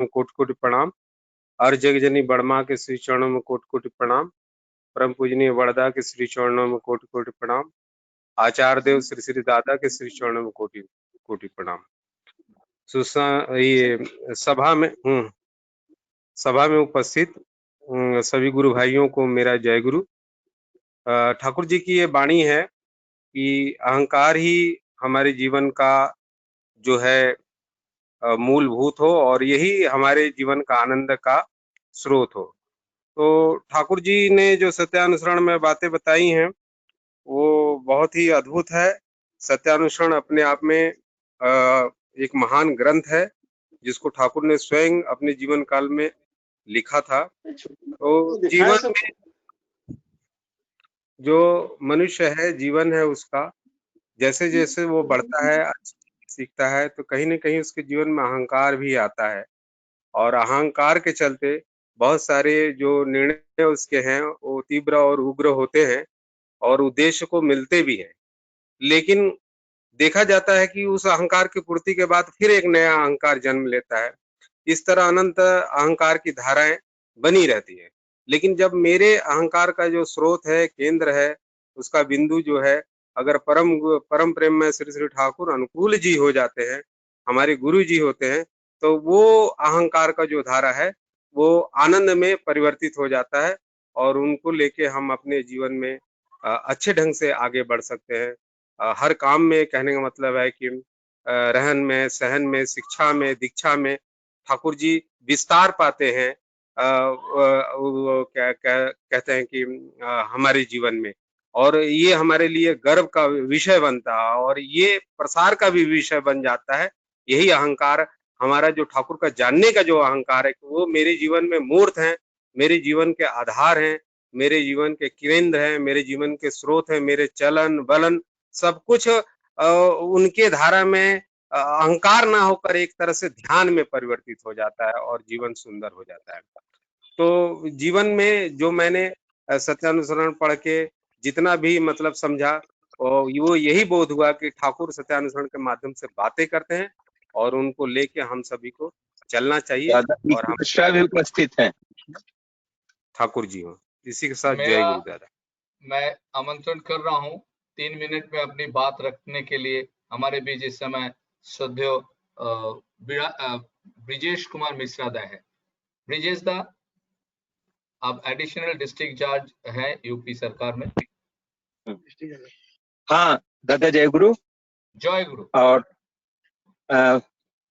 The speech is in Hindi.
कोटि कोटि प्रणाम। हर जग जनी बड़मा के श्री चरणों में कोटि कोटि प्रणाम। परम पूजनीय वड़दा के श्री चरणों में कोटि कोटि प्रणाम। आचार्य देव श्री श्री दादा के श्री चरणों में कोटि कोटि प्रणाम। ये सभा में उपस्थित सभी गुरु भाइयों को मेरा जय गुरु। ठाकुर जी की ये वाणी है कि अहंकार ही हमारे जीवन का जो है मूलभूत हो और यही हमारे जीवन का आनंद का स्रोत हो। तो ठाकुर जी ने जो सत्यानुसरण में बातें बताई हैं वो बहुत ही अद्भुत है। सत्यानुसरण अपने आप में एक महान ग्रंथ है जिसको ठाकुर ने स्वयं अपने जीवन काल में लिखा था। तो जीवन में जो मनुष्य है, जीवन है उसका, जैसे जैसे वो बढ़ता है, सीखता है, तो कहीं न कहीं उसके जीवन में अहंकार भी आता है और अहंकार के चलते बहुत सारे जो निर्णय उसके हैं वो तीव्र और उग्र होते हैं और उद्देश्य को मिलते भी हैं। लेकिन देखा जाता है कि उस अहंकार की पूर्ति के बाद फिर एक नया अहंकार जन्म लेता है। इस तरह अनंत अहंकार की धाराएं बनी रहती है। लेकिन जब मेरे अहंकार का जो स्रोत है, केंद्र है, उसका बिंदु जो है, अगर परम प्रेम में श्री श्री ठाकुर अनुकूल जी हो जाते हैं, हमारे गुरु जी होते हैं, तो वो अहंकार का जो धारा है वो आनंद में परिवर्तित हो जाता है और उनको लेके हम अपने जीवन में अच्छे ढंग से आगे बढ़ सकते हैं। हर काम में, कहने का मतलब है कि रहन में, सहन में, शिक्षा में, दीक्षा में ठाकुर जी विस्तार पाते हैं। वो क्या कहते हैं कि हमारे जीवन में, और ये हमारे लिए गर्व का विषय बनता है और ये प्रसार का भी विषय बन जाता है। यही अहंकार हमारा, जो ठाकुर का जानने का जो अहंकार है, वो मेरे जीवन में मूर्त है, मेरे जीवन के आधार हैं, मेरे जीवन के केंद्र हैं, मेरे जीवन के स्रोत हैं, मेरे चलन बलन सब कुछ उनके धारा में अहंकार ना होकर एक तरह से ध्यान में परिवर्तित हो जाता है और जीवन सुंदर हो जाता है। तो जीवन में जो मैंने सत्यानुसरण पढ़ के जितना भी मतलब समझा, वो यही बोध हुआ कि ठाकुर सत्यानुसरण के माध्यम से बातें करते हैं और उनको लेके हम सभी को चलना चाहिए। और हम भी उपस्थित हैं। ठाकुर जी हो। इसी के साथ जय गुरु दादा। मैं आमंत्रण कर रहा हूँ 3 मिनट में अपनी बात रखने के लिए हमारे बीच इस समय श्रद्धेय ब्रिजेश कुमार मिश्रा दा है। ब्रिजेश दा, आप एडिशनल डिस्ट्रिक्ट जज है यूपी सरकार में। हाँ दादा, जय गुरु। जय गुरु। और